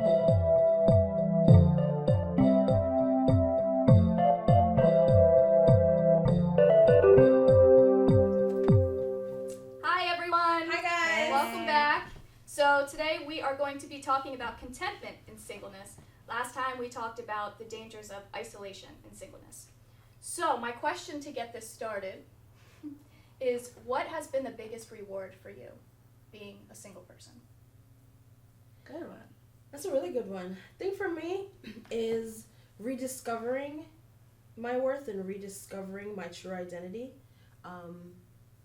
Hi everyone! Hi guys! Welcome back. So today we are going to be talking about contentment in singleness. Last time we talked about the dangers of isolation in singleness. So my question to get this started is, what has been the biggest reward for you being a single person? Good one. That's a really good one. I think for me is rediscovering my worth and rediscovering my true identity.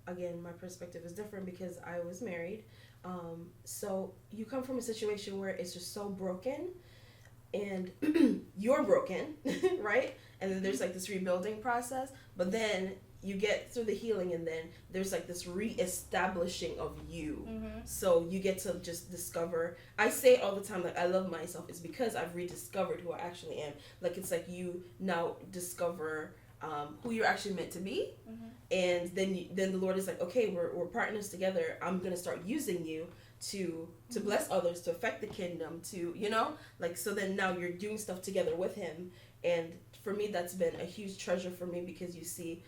Again, my perspective is different because I was married. So you come from a situation where it's just so broken and you're broken, right? And then there's like this rebuilding process, but then you get through the healing and then there's like this reestablishing of you. Mm-hmm. So you get to just discover. I say all the time, like, I love myself. It's because I've rediscovered who I actually am. Like, it's like you now discover who you're actually meant to be. Mm-hmm. And then the Lord is like, okay, we're partners together. I'm going to start using you to bless others, to affect the kingdom, to, like, so then now you're doing stuff together with him. And for me, that's been a huge treasure for me, because you see,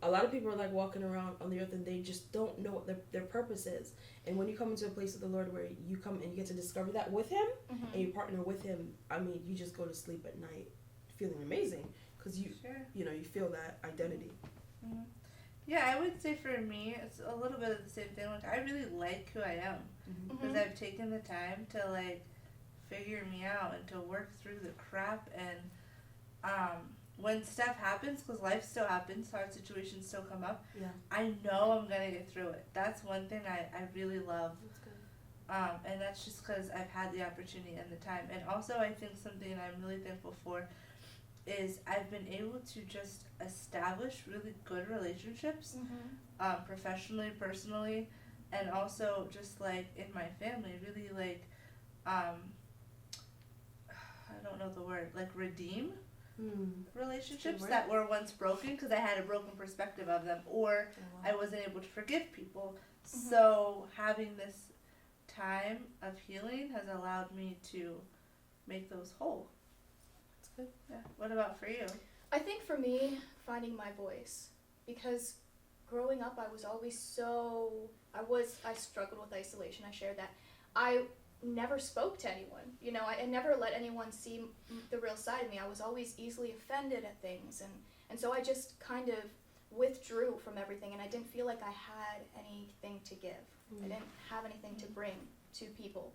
a lot of people are like walking around on the earth and they just don't know what their purpose is. And when you come into a place of the Lord where you come and you get to discover that with him, Mm-hmm. and you partner with him, I mean, you just go to sleep at night feeling amazing, because you feel that identity. Mm-hmm. Yeah, I would say for me, it's a little bit of the same thing. Like, I really like who I am because I've taken the time to, like, figure me out and to work through the crap. And when stuff happens, because life still happens, hard situations still come up, Yeah. I know I'm going to get through it. That's one thing I really love. That's good. And that's just because I've had the opportunity and the time. And also, I think something I'm really thankful for is I've been able to just establish really good relationships, Mm-hmm. professionally, personally, and also just like in my family, really like, I don't know the word, like redeem relationships that were once broken because I had a broken perspective of them, or I wasn't able to forgive people. Mm-hmm. So having this time of healing has allowed me to make those whole. That's good. Yeah. What about for you? I think for me, finding my voice, because growing up I was always I struggled with isolation. I shared that. I never spoke to anyone, I never let anyone see the real side of me. I was always easily offended at things, and so I just kind of withdrew from everything, and I didn't feel like I had anything to give. I didn't have anything to bring to people.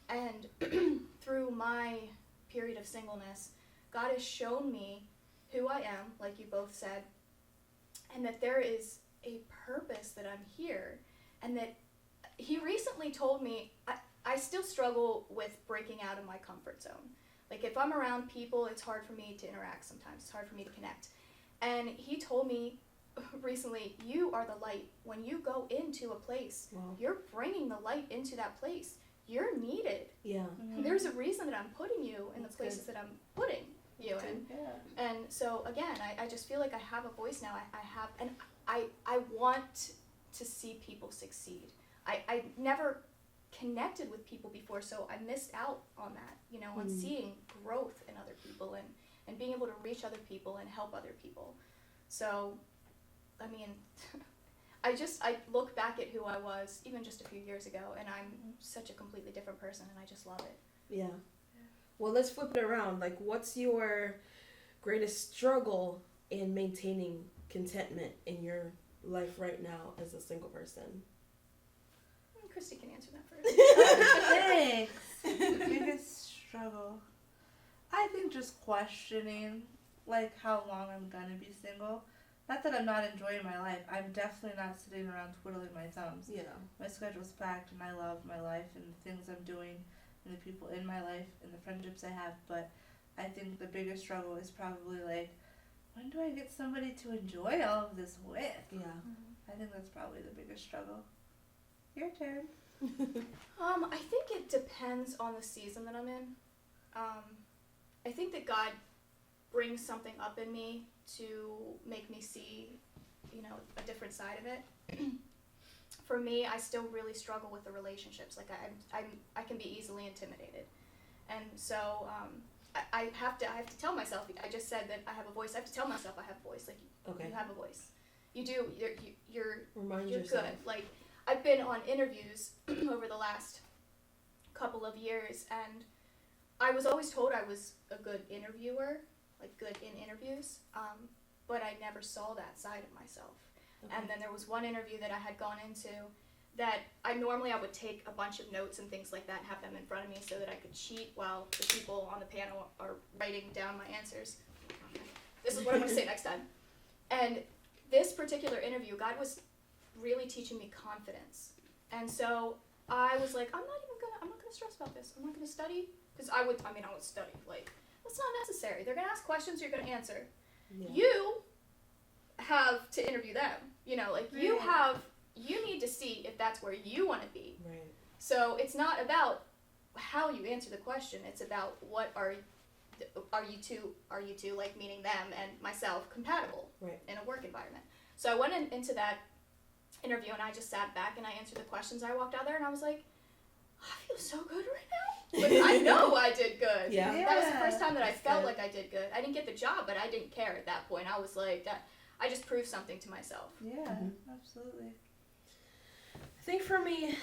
And through my period of singleness, God has shown me who I am, like you both said, and that there is a purpose that I'm here, and that he recently told me I still struggle with breaking out of my comfort zone. Like, if I'm around people, it's hard for me to interact sometimes. It's hard for me to connect. And he told me recently, you are the light. When you go into a place, you're bringing the light into that place. You're needed. Yeah. Mm-hmm. There's a reason that I'm putting you in the places that I'm putting you in. Yeah. And so, again, I just feel like I have a voice now. I want to see people succeed. I never connected with people before, so I missed out on that, on seeing growth in other people and being able to reach other people and help other people. So, I mean, I look back at who I was even just a few years ago, and I'm such a completely different person, and I just love it. Yeah. Well, let's flip it around. Like, what's your greatest struggle in maintaining contentment in your life right now as a single person? Christy can answer that first. Thanks. Biggest struggle. I think just questioning, like, how long I'm gonna be single. Not that I'm not enjoying my life. I'm definitely not sitting around twiddling my thumbs. Yeah. My schedule's packed, and I love my life and the things I'm doing and the people in my life and the friendships I have. But I think the biggest struggle is probably, like, when do I get somebody to enjoy all of this with? Yeah. I think that's probably the biggest struggle. Your turn. I think it depends on the season that I'm in. I think that God brings something up in me to make me see, a different side of it. For me, I still really struggle with the relationships. Like, I can be easily intimidated. And so I have to tell myself. I just said that I have a voice. I have to tell myself I have a voice. Like you have a voice. You do. You're yourself. good. Like I've been on interviews over the last couple of years, and I was always told I was a good interviewer, like good in interviews, but I never saw that side of myself. Okay. And then there was one interview that I had gone into that I would take a bunch of notes and things like that and have them in front of me so that I could cheat while the people on the panel are writing down my answers. This is what I'm going to say next time. And this particular interview, God was really teaching me confidence. And so I was like, I'm not going to stress about this. I'm not going to study. Because I would study. Like, that's not necessary. They're going to ask questions, you're going to answer. Yeah. You have to interview them. You know, like, you need to see if that's where you want to be. Right. So it's not about how you answer the question. It's about what are you two, like, meaning them and myself, compatible in a work environment. So I went into that interview and I just sat back and I answered the questions. I walked out there and I was like, I feel so good right now. Like, I know I did good. Yeah. That was the first time that I felt good. like I did good. I didn't get the job, but I didn't care at that point. I was like, I just proved something to myself. Yeah, absolutely. I think for me,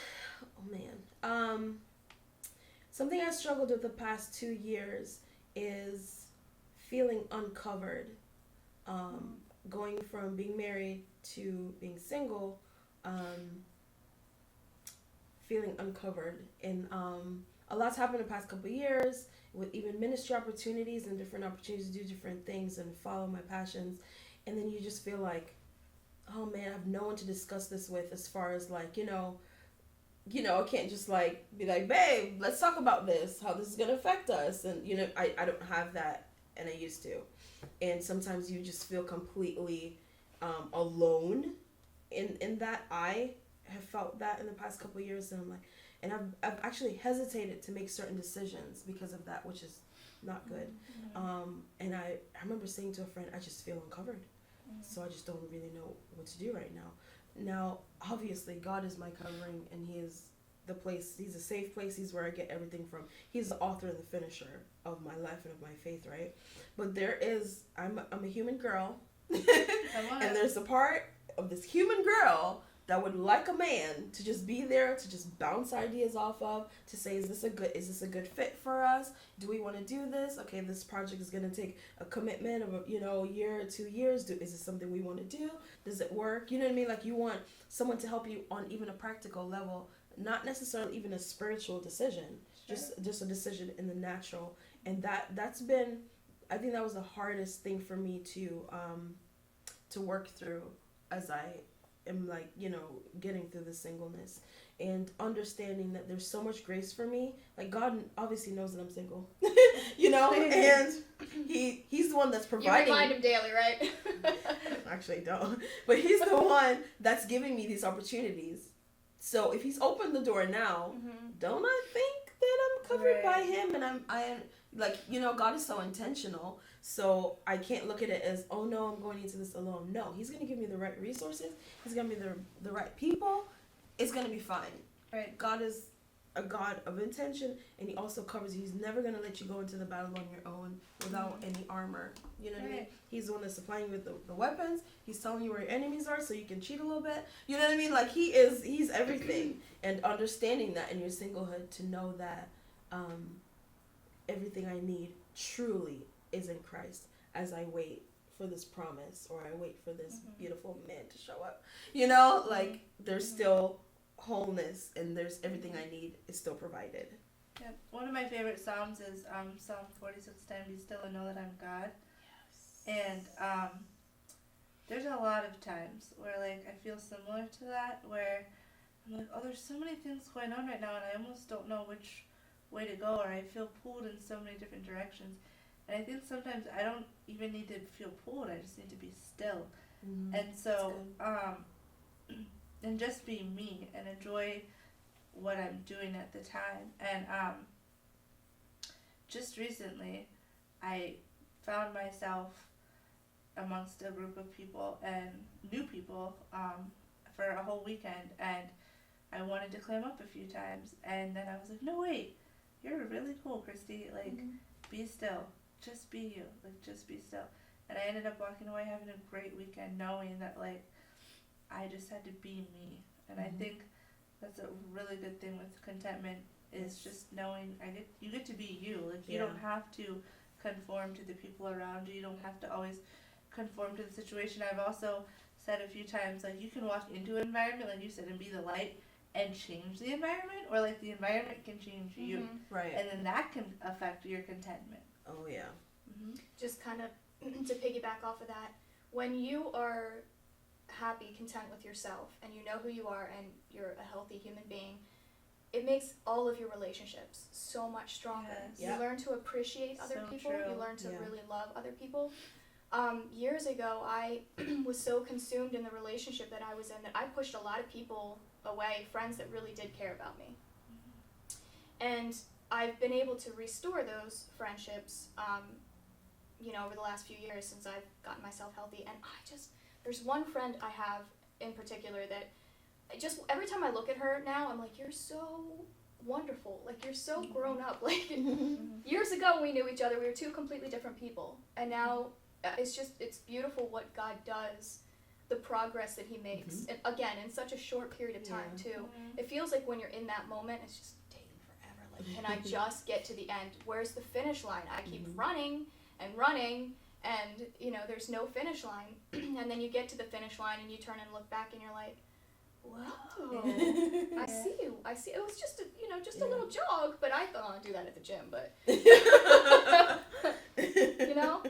something I struggled with the past 2 years is feeling uncovered. Going from being married to being single, feeling uncovered. And a lot's happened in the past couple of years with even ministry opportunities and different opportunities to do different things and follow my passions. And then you just feel like, oh man, I have no one to discuss this with as far as like, I can't just like be like, babe, let's talk about this, how this is going to affect us. And, I don't have that, and I used to. And sometimes you just feel completely alone in that. I have felt that in the past couple of years, and I'm like, and I've actually hesitated to make certain decisions because of that, which is not good. And I remember saying to a friend, I just feel uncovered. So I just don't really know what to do right now. Now, obviously, God is my covering, and He is the place. He's a safe place. He's where I get everything from. He's the author and the finisher of my life and of my faith, right? But I'm a human girl, and there's a part of this human girl that would like a man to just be there, to just bounce ideas off of, to say, is this a good fit for us? Do we want to do this? Okay, this project is going to take a commitment of a year or 2 years. Is this something we want to do? Does it work? You know what I mean? Like, you want someone to help you on even a practical level, not necessarily even a spiritual decision, just a decision in the natural. And that's been, I think that was the hardest thing for me to work through as I am, like, getting through the singleness and understanding that there's so much grace for me. Like, God obviously knows that I'm single, and he's the one that's providing. You remind him daily, right? Actually, I don't. But He's the one that's giving me these opportunities. So if He's opened the door now, don't I think that I'm covered by Him? And I like, God is so intentional. So I can't look at it as, oh no, I'm going into this alone. No, He's going to give me the right resources. He's going to be the right people. It's going to be fine. Right. God is a God of intention, and He also covers you. He's never going to let you go into the battle on your own without any armor. You know what I mean? He's the one that's supplying you with the weapons. He's telling you where your enemies are so you can cheat a little bit. You know what I mean? Like, He's everything. And understanding that in your singlehood, to know that everything I need truly is in Christ as I wait for this promise, or I wait for this beautiful man to show up. Like, there's still wholeness, and there's everything I need is still provided. Yeah. One of my favorite Psalms is Psalm 46:10, be still and know that I'm God. Yes. And there's a lot of times where, like, I feel similar to that, where I'm like, oh, there's so many things going on right now, and I almost don't know which way to go, or I feel pulled in so many different directions. And I think sometimes I don't even need to feel pulled, I just need to be still. And so, and just be me and enjoy what I'm doing at the time. And just recently, I found myself amongst a group of people and new people for a whole weekend, and I wanted to clam up a few times, and then I was like, no, wait, you're a really cool, Christy. Like, be still. Just be you. Like, just be still. And I ended up walking away having a great weekend knowing that, like, I just had to be me. And I think that's a really good thing with contentment is just knowing you get to be you. Like, you don't have to conform to the people around you. You don't have to always conform to the situation. I've also said a few times, like, you can walk into an environment, like you said, and be the light and change the environment, or, like, the environment can change you. Right. And then that can affect your contentment. Oh, yeah. Just kind of to piggyback off of that, when you are happy, content with yourself, and you know who you are, and you're a healthy human being, it makes all of your relationships so much stronger. Yes. You learn to appreciate other people. True. You learn to really love other people. Years ago, I was so consumed in the relationship that I was in that I pushed a lot of people away, friends that really did care about me. And I've been able to restore those friendships, over the last few years since I've gotten myself healthy. And there's one friend I have in particular that every time I look at her now, I'm like, you're so wonderful. Like, you're so grown up. Like, years ago when we knew each other, we were two completely different people. And now it's beautiful what God does, the progress that he makes. And again, in such a short period of time, too. It feels like when you're in that moment, it's just taking forever. Like, can I just get to the end? Where's the finish line? I keep running, and there's no finish line. And then you get to the finish line, and you turn and look back, and you're like, whoa, I see you. It was just a little jog, but I thought I'd do that at the gym, but,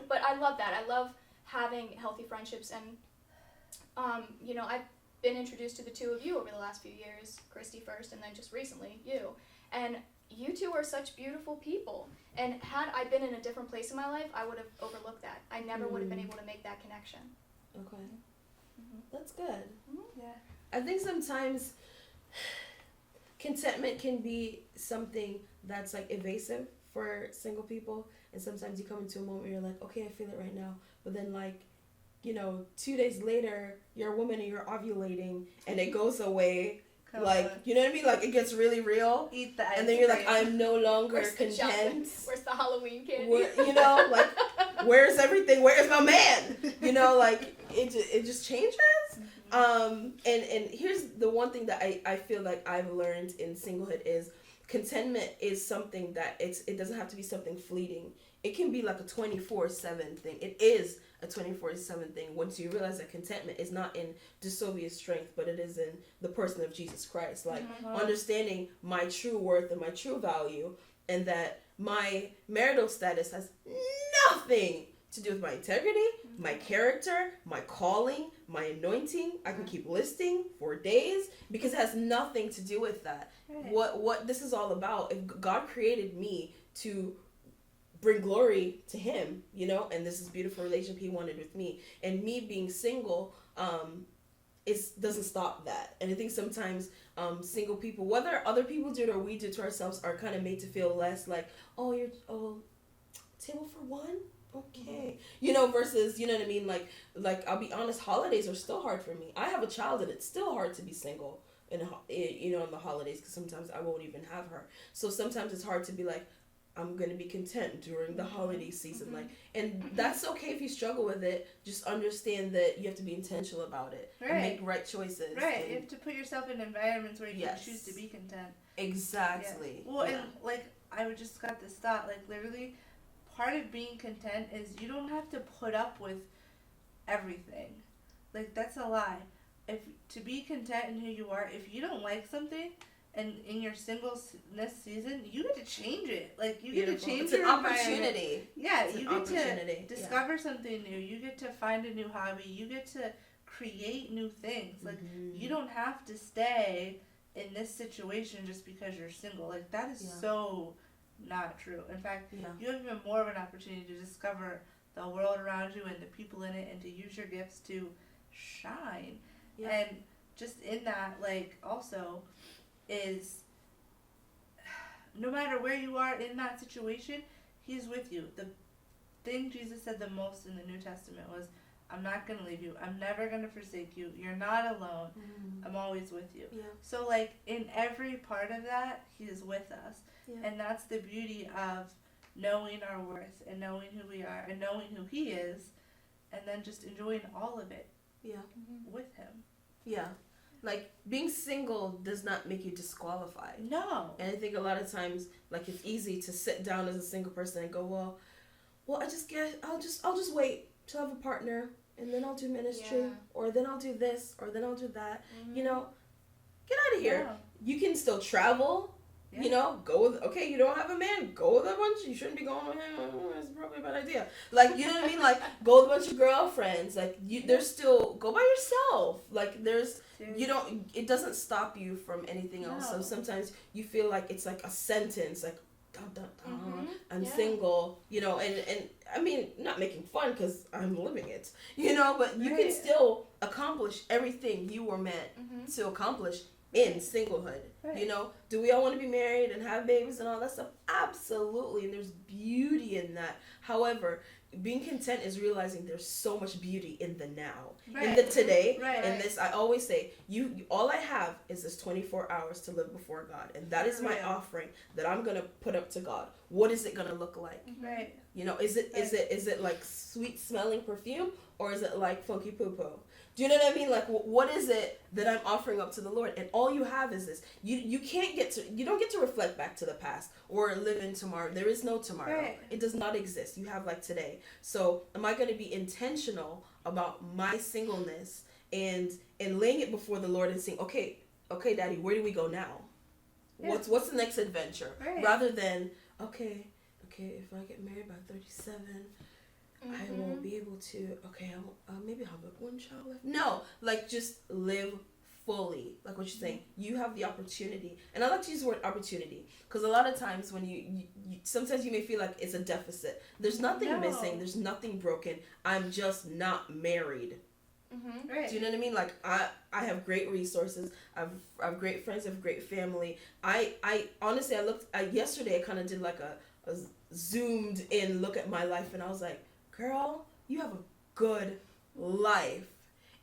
but I love that. I love having healthy friendships, and, I've been introduced to the two of you over the last few years, Christy first, and then just recently, you, and you two are such beautiful people, and had I been in a different place in my life, I would have overlooked that. I never would have been able to make that connection. Okay. That's good. Yeah. I think sometimes contentment can be something that's like evasive for single people, and sometimes you come into a moment where you're like, okay, I feel it right now, but then 2 days later you're a woman and you're ovulating and it goes away. You know what I mean? Like, it gets really real. Eat the ice and then you're cream. like, I'm no longer Where's content. Where's the Halloween candy? Where's everything? Where's my man? It just changes. And here's the one thing that I feel like I've learned in singlehood is contentment is something that it doesn't have to be something fleeting. It can be like a 24/7 thing. It is a 24/7 thing once you realize that contentment is not in DeSovia's strength, but it is in the person of Jesus Christ. Like, understanding my true worth and my true value, and that my marital status has nothing to do with my integrity, my character, my calling, my anointing. I can keep listing for days because it has nothing to do with that. Right. What this is all about, if God created me to bring glory to him, and this is beautiful relationship he wanted with me, and me being single doesn't stop that. And I think sometimes single people, whether other people do it or we do it to ourselves, are kind of made to feel less like, table for one, okay, versus, you know what I mean, like I'll be honest, holidays are still hard for me. I have a child and it's still hard to be single in the holidays, because sometimes I won't even have her. So sometimes it's hard to be like, I'm going to be content during the holiday season. And that's okay if you struggle with it. Just understand that you have to be intentional about it. Right. And make right choices. Right. You have to put yourself in environments where you can choose to be content. Exactly. Yeah. Well, and I just got this thought, literally part of being content is you don't have to put up with everything. That's a lie. To be content in who you are, if you don't like something, and in your singleness season, you get to change it. You get to change your opportunity. Yeah, you get to discover something new. You get to find a new hobby. You get to create new things. You don't have to stay in this situation just because you're single. That is so not true. In fact, you have even more of an opportunity to discover the world around you and the people in it, and to use your gifts to shine. Yeah. And just in that, also, is no matter where you are in that situation, he's with you. The thing Jesus said the most in the New Testament was, I'm not going to leave you. I'm never going to forsake you. You're not alone. I'm always with you. Yeah. So in every part of that, he is with us. Yeah. And that's the beauty of knowing our worth and knowing who we are and knowing who He is, and then just enjoying all of it Yeah. with Him. Yeah. Like, being single does not make you disqualified. No. And I think a lot of times, like, it's easy to sit down as a single person and go, well, I'll just wait till I have a partner, and then I'll do ministry, Yeah. or then I'll do this, or then I'll do that. Mhm. You know, get out of here. Yeah. You can still travel. Yeah. You know, go with, okay, you don't have a man, go with a bunch, you shouldn't be going with him, it's probably a bad idea. Like, you know what I mean? Like, go with a bunch of girlfriends. Like, there's still, go by yourself. Like, it doesn't stop you from anything else. So No. sometimes you feel like it's like a sentence, like, dun, dun, dun, Mhm. I'm Yeah. single, you know, and I mean, not making fun because I'm living it, you know, but you can Right. still accomplish everything you were meant Mhm. to accomplish in singlehood. Right. You know, do we all want to be married and have babies and all that stuff? Absolutely, and there's beauty in that. However, being content is realizing there's so much beauty in the now, in the today. Right. And this, I always say, you all I have is this 24 hours to live before God, and that is my Right. offering that I'm gonna put up to God. What is it gonna look like? Right. You know, is it like sweet smelling perfume, or is it like funky poo poo? Do you know what I mean? Like, what is it that I'm offering up to the Lord? And all you have is this. You don't get to reflect back to the past or live in tomorrow. There is no tomorrow. Right. It does not exist. You have like today. So am I going to be intentional about my singleness and laying it before the Lord and saying, okay, Daddy, where do we go now? Yeah. What's the next adventure? Right. Rather than, okay, if I get married by 37, I won't be able to. Okay, maybe I'll have one child left. No, like, just live fully. Like what you're saying, you have the opportunity, and I like to use the word opportunity because a lot of times when you sometimes you may feel like it's a deficit. There's nothing No. missing. There's nothing broken. I'm just not married. Mhm. Right. Do you know what I mean? Like, I have great resources. I've great friends. I have great family. I honestly, yesterday I kind of did like a zoomed in look at my life, and I was like, girl, you have a good life.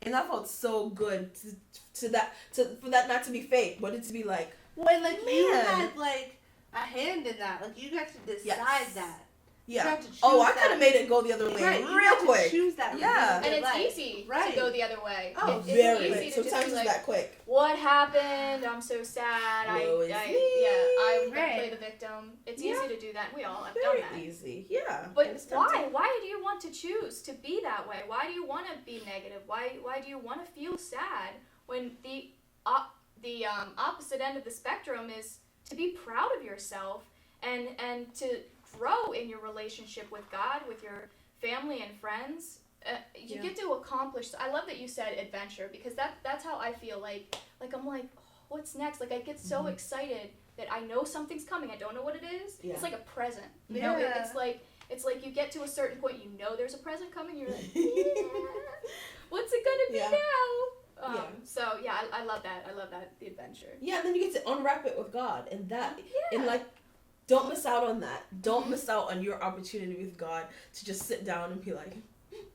And that felt so good for that not to be fake, but it to be like, When you Man. had like a hand in that, like you got to decide Yes. that. yeah. You got to choose Oh, I that. could have made it go the other way Right, you real got to quick. choose that. Yeah. And it's Like, easy right. to go the other way. Oh, It's Very. easy to just Sometimes be it's like, that quick. what happened? I'm so sad. Woe is me. I'm gonna Right. play the victim. It's Yeah. easy to do that. We all have Very done that. easy. Yeah. But And it's why? tempting. Why do you want to choose to be that way? Why do you want to be negative? Why do you want to feel sad when the opposite end of the spectrum is to be proud of yourself and to grow in your relationship with God, with your family and friends? You Yeah. get to accomplish. I love that you said adventure because that's how I feel. Like I'm like, oh, what's next? Like I get so excited that I know something's coming. I don't know what it is. Yeah. It's like a present. You know, Yeah. it's like you get to a certain point, you know there's a present coming. You're like, yeah, what's it gonna be Yeah. now? Yeah. So yeah, I love that. I love that, the adventure. Yeah, and then you get to unwrap it with God, and that, Yeah. and like, don't miss out on that. Don't miss out on your opportunity with God to just sit down and be like,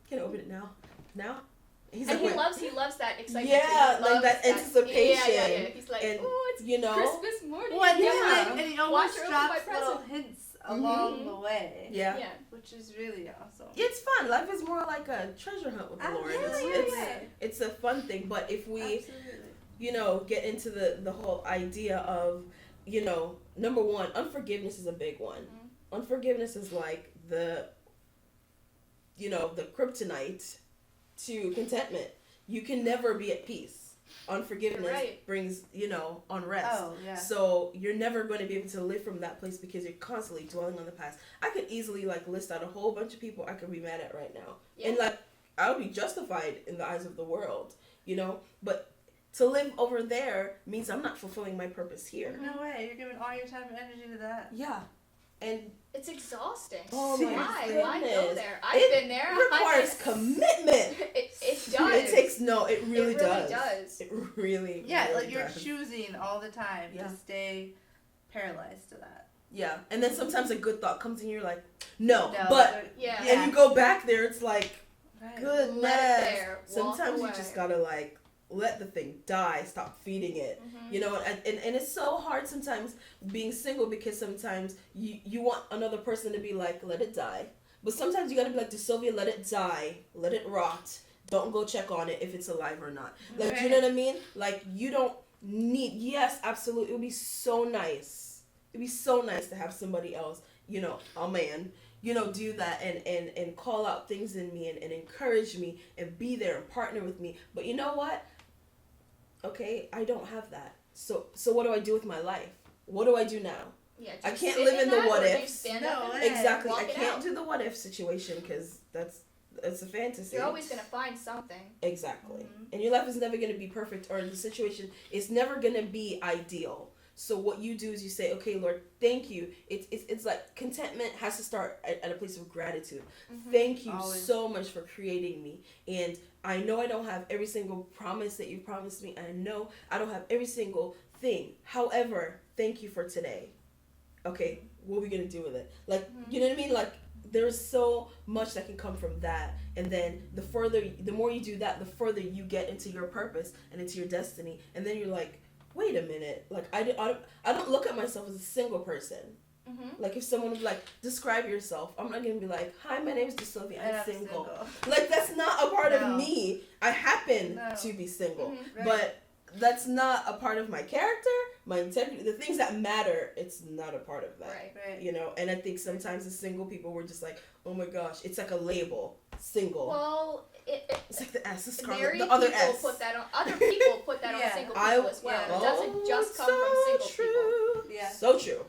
can I open it now? Now? He's And like, he loves that excitement. Yeah, too. He like loves that anticipation. Yeah. He's like, And, oh, it's you know, Christmas morning. Well, and, Yeah. like, and he Watch always her open my drops little present. hints along the way. yeah. Yeah. Which is really awesome. It's fun. Life is more like a treasure hunt with the Lord. Absolutely. It's a fun thing. But if we, Absolutely. get into the whole idea of, number one, unforgiveness is a big one. Unforgiveness is like the kryptonite to contentment. You can never be at peace. Unforgiveness You're right. brings, unrest. Oh, yeah. So you're never going to be able to live from that place because you're constantly dwelling on the past. I could easily list out a whole bunch of people I could be mad at right now. Yeah. And I would be justified in the eyes of the world, but to live over there means I'm not fulfilling my purpose here. No way. You're giving all your time and energy to that. Yeah. And It's exhausting. Oh my Why goodness. go there? I've It been there. requires commitment. It does. It takes it really does. does. It really Yeah, really like you're does. choosing all the time Yeah. to stay paralyzed to that. Yeah, and then sometimes a good thought comes and you're like, no, No, but Yeah. Yeah. and you go back there, it's like, Right. goodness. Let it there. Walk Sometimes away. you just gotta let the thing die. Stop feeding it. You know, and it's so hard sometimes being single, because sometimes you want another person to be like, let it die. But sometimes you gotta be like, DeSylvia, let it die. Let it rot. Don't go check on it if it's alive or not. Like, do you know what I mean? Like, you don't need, yes, absolutely. It would be so nice. It'd be so nice to have somebody else, you know, a man, you know, do that and call out things in me and encourage me and be there and partner with me. But you know what? Okay, I don't have that. So what do I do with my life? What do I do now? Yeah, I can't live in the what if. No, exactly. I can't do the what if situation, because it's a fantasy. You're always going to find something. Exactly. And your life is never going to be perfect, or the situation is never going to be ideal. So what you do is you say, okay, Lord, thank you. It's like contentment has to start at a place of gratitude. Thank you so much for creating me. And I know I don't have every single promise that you promised me. I know I don't have every single thing. However, thank you for today. Okay, what are we going to do with it? Like, you know what I mean? Like, there's so much that can come from that. And then the more you do that, the further you get into your purpose and into your destiny. And then you're like, wait a minute. Like, I don't look at myself as a single person. Like, if someone would like, describe yourself, I'm not going to be like, hi, my name is DeSylvia, I'm single. Like, that's not a part of me. I happen to be single. But that's not a part of my character, my integrity, the things that matter. It's not a part of that. Right. You know, and I think sometimes as single people, we're just like, oh my gosh, it's like a label, single. Well, it's like the S, the scarlet, the other S. Other people put that on single people as well. It doesn't just come from single people. Yeah. So true.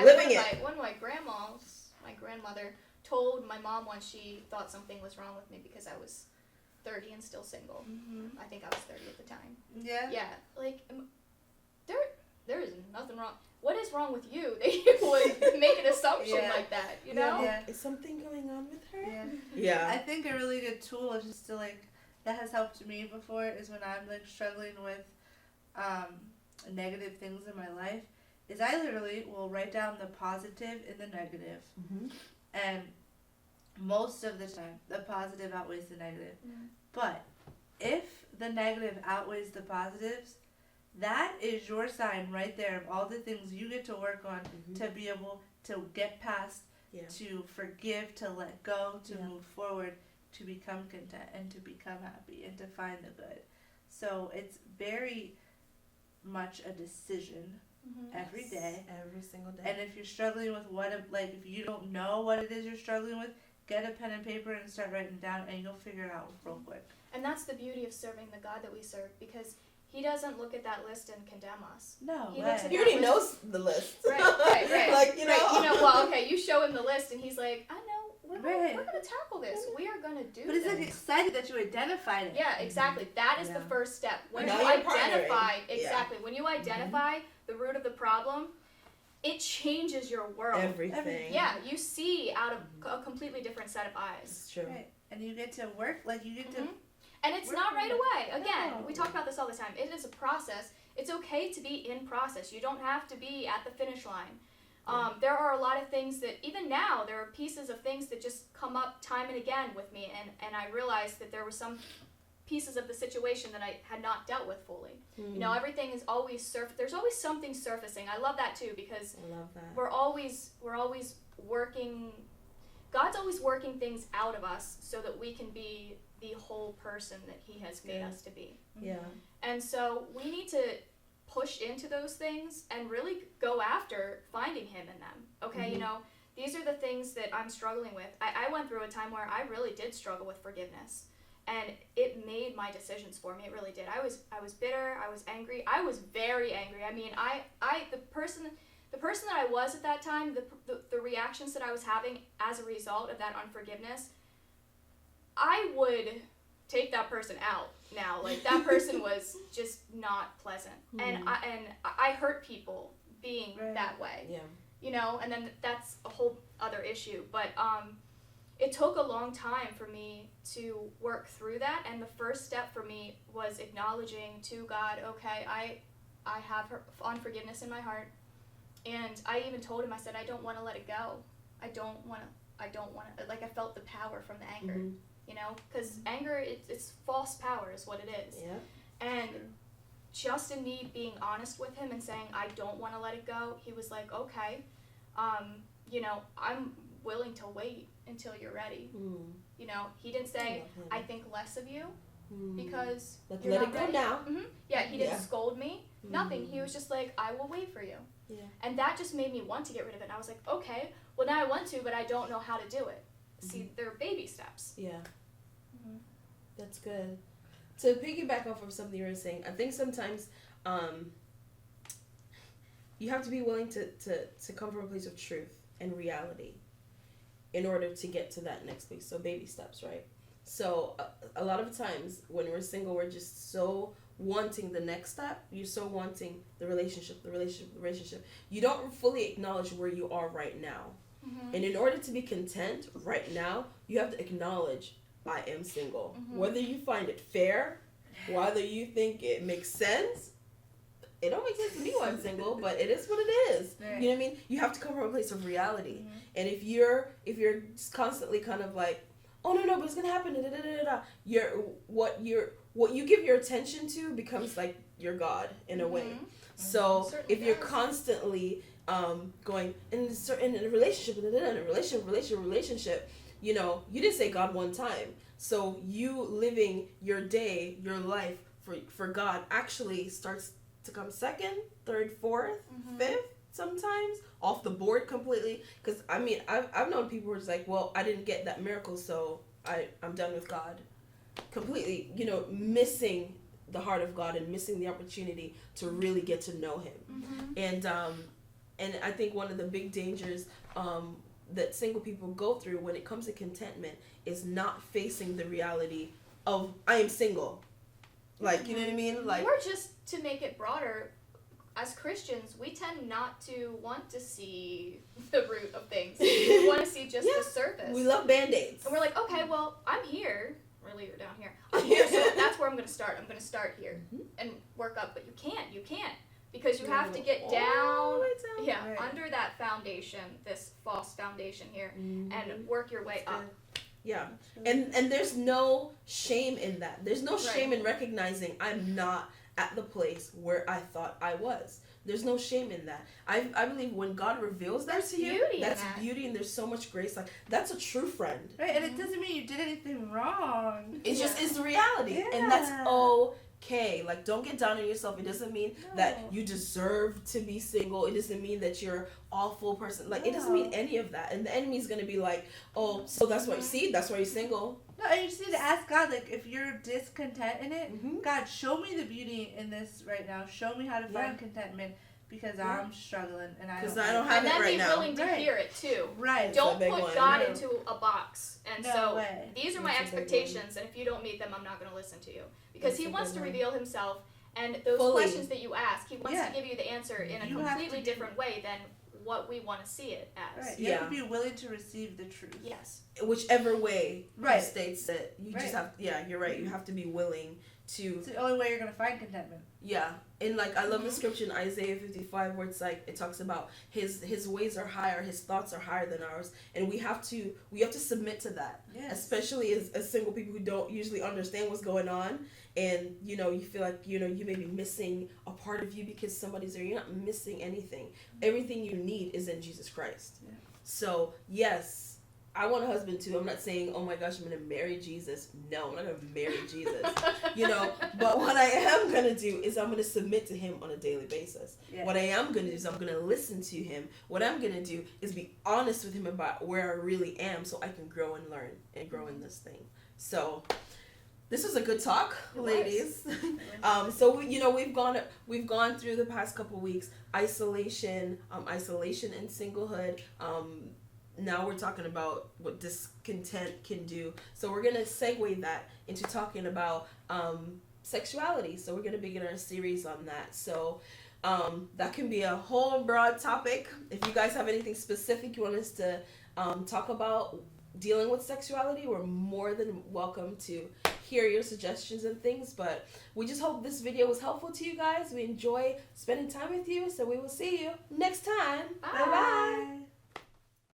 Living One of my grandmas, my grandmother, told my mom once she thought something was wrong with me because I was 30 and still single. I think I was 30 at the time. Yeah. Like, there is nothing wrong. What is wrong with you that you would make an assumption like that, you know? Yeah. Is something going on with her? Yeah. I think a really good tool is just to, like, that has helped me before is when I'm, like, struggling with negative things in my life, is I literally will write down the positive and the negative. And most of the time, the positive outweighs the negative. But if the negative outweighs the positives, that is your sign right there of all the things you get to work on to be able to get past, to forgive, to let go, to move forward, to become content and to become happy and to find the good. So it's very much a decision every day. Every single day. And if you're struggling with if you don't know what it is you're struggling with, get a pen and paper and start writing it down, and you'll figure it out real quick. And that's the beauty of serving the God that we serve, because He doesn't look at that list and condemn us. No, He looks at He already knows the list. Right. Like, you know. Well, okay, you show Him the list, and He's like, I know, we're going to tackle this. We are going to do But He's like excited that you identified it. Yeah, exactly. That is the first step. When you identify the root of the problem, it changes your world. Everything. Yeah, you see out of a completely different set of eyes. It's true. Right. And you get to work, you get to... And it's not right away. Again, we talk about this all the time. It is a process. It's okay to be in process. You don't have to be at the finish line. There are a lot of things that, even now, there are pieces of things that just come up time and again with me. And I realized that there were some pieces of the situation that I had not dealt with fully. You know, everything is always there's always something surfacing. I love that too, because I love that. we're always working. God's always working things out of us so that we can be the whole person that He has made us to be. Yeah. And so we need to push into those things and really go after finding Him in them. Okay, you know, these are the things that I'm struggling with. I went through a time where I really did struggle with forgiveness. And it made my decisions for me. It really did. I was bitter. I was angry. I was very angry. I mean, the person that I was at that time, the reactions that I was having as a result of that unforgiveness, I would take that person out now. Like, that person was just not pleasant. And I hurt people being that way. Yeah. You know, and then that's a whole other issue. But it took a long time for me to work through that, and the first step for me was acknowledging to God, okay, I have unforgiveness in my heart, and I even told Him, I said, I don't want to let it go. I don't want to, like, I felt the power from the anger, you know, because anger, it's false power is what it is. Yeah. And just in me being honest with him and saying I don't want to let it go, he was like, okay, you know, I'm willing to wait until you're ready. You know, he didn't say I think less of you because like you're let not it go ready. now. Yeah, he didn't scold me, nothing. He was just like, I will wait for you. Yeah. And that just made me want to get rid of it. And I was like, okay, well now I want to, but I don't know how to do it. See, they're baby steps. Yeah. That's good. To piggyback off of something you were saying, I think sometimes you have to be willing to come from a place of truth and reality in order to get to that next place. So baby steps, right? So a lot of times when we're single, we're just so wanting the next step. You're so wanting the relationship. You don't fully acknowledge where you are right now. And in order to be content right now, you have to acknowledge I am single. Whether you find it fair, whether you think it makes sense, it don't make sense to me why I'm single, but it is what it is. Right. You know what I mean? You have to come from a place of reality. And if you're just constantly kind of like, oh no, but it's gonna happen, what you give your attention to becomes like your God in a way. So Certainly if you're does. constantly going in a relationship, you know, you didn't say God one time. So you living your day, your life for God actually starts to come second, third, fourth, fifth, sometimes off the board completely. Because I mean, I've known people who are just like, well, I didn't get that miracle, so I'm done with God. Completely, you know, missing the heart of God and missing the opportunity to really get to know Him. And I think one of the big dangers that single people go through when it comes to contentment is not facing the reality of I am single. Like, you know what I mean? Like, or just to make it broader, as Christians, we tend not to want to see the root of things. We want to see just the surface. we love Band-Aids. And we're like, okay, well, I'm here. Really, you're down here. I'm here, so that's where I'm going to start. I'm going to start here and work up. But you can't. Because you have to get down, under that foundation, this false foundation here, and work your way up. Yeah, and there's no shame in that. There's no shame in recognizing I'm not at the place where I thought I was. There's no shame in that. I believe when God reveals that to you, that's beauty, and there's so much grace. Like, that's a true friend. Right, and it doesn't mean you did anything wrong. It's just, it's the reality, and that's okay. Like, don't get down on yourself. It doesn't mean that you deserve to be single. It doesn't mean that you're awful person. Like, it doesn't mean any of that. And the enemy's gonna be like, oh, so that's why you see, that's why you're single. No, and you just need to ask God, like, if you're discontent in it, God, show me the beauty in this right now. Show me how to find contentment, because I'm struggling and I don't have it right now. And then be willing to hear it too. Right. Don't put God into a box. And so these are my expectations, and if you don't meet them, I'm not going to listen to you. Because He wants to reveal Himself, and those questions that you ask, He wants to give you the answer in a completely different way than what we want to see it as. Right. You have to be willing to receive the truth. Yes. Whichever way He states it, you just have, you're right, you have to be willing to. It's the only way you're going to find contentment. Yeah. And like, I love the scripture in Isaiah 55 where it's like, it talks about his ways are higher, His thoughts are higher than ours, and we have to submit to that. Yes. Especially as single people who don't usually understand what's going on, and you know, you feel like, you know, you may be missing a part of you because somebody's there. You're not missing anything. Everything you need is in Jesus Christ. Yeah. So yes, I want a husband too. I'm not saying, oh my gosh, I'm gonna marry Jesus. No, I'm not gonna marry Jesus. You know, but what I am gonna do is I'm gonna submit to Him on a daily basis. Yeah. What I am gonna do is I'm gonna listen to Him. What I'm gonna do is be honest with Him about where I really am, so I can grow and learn and grow in this thing. So this was a good talk, ladies. So we've gone through the past couple weeks isolation and singlehood. Now we're talking about what discontent can do. So we're gonna segue that into talking about sexuality. So we're gonna begin our series on that. So that can be a whole broad topic. If you guys have anything specific you want us to talk about dealing with sexuality, we're more than welcome to hear your suggestions and things. But we just hope this video was helpful to you guys. We enjoy spending time with you, so we will see you next time. Bye. Bye.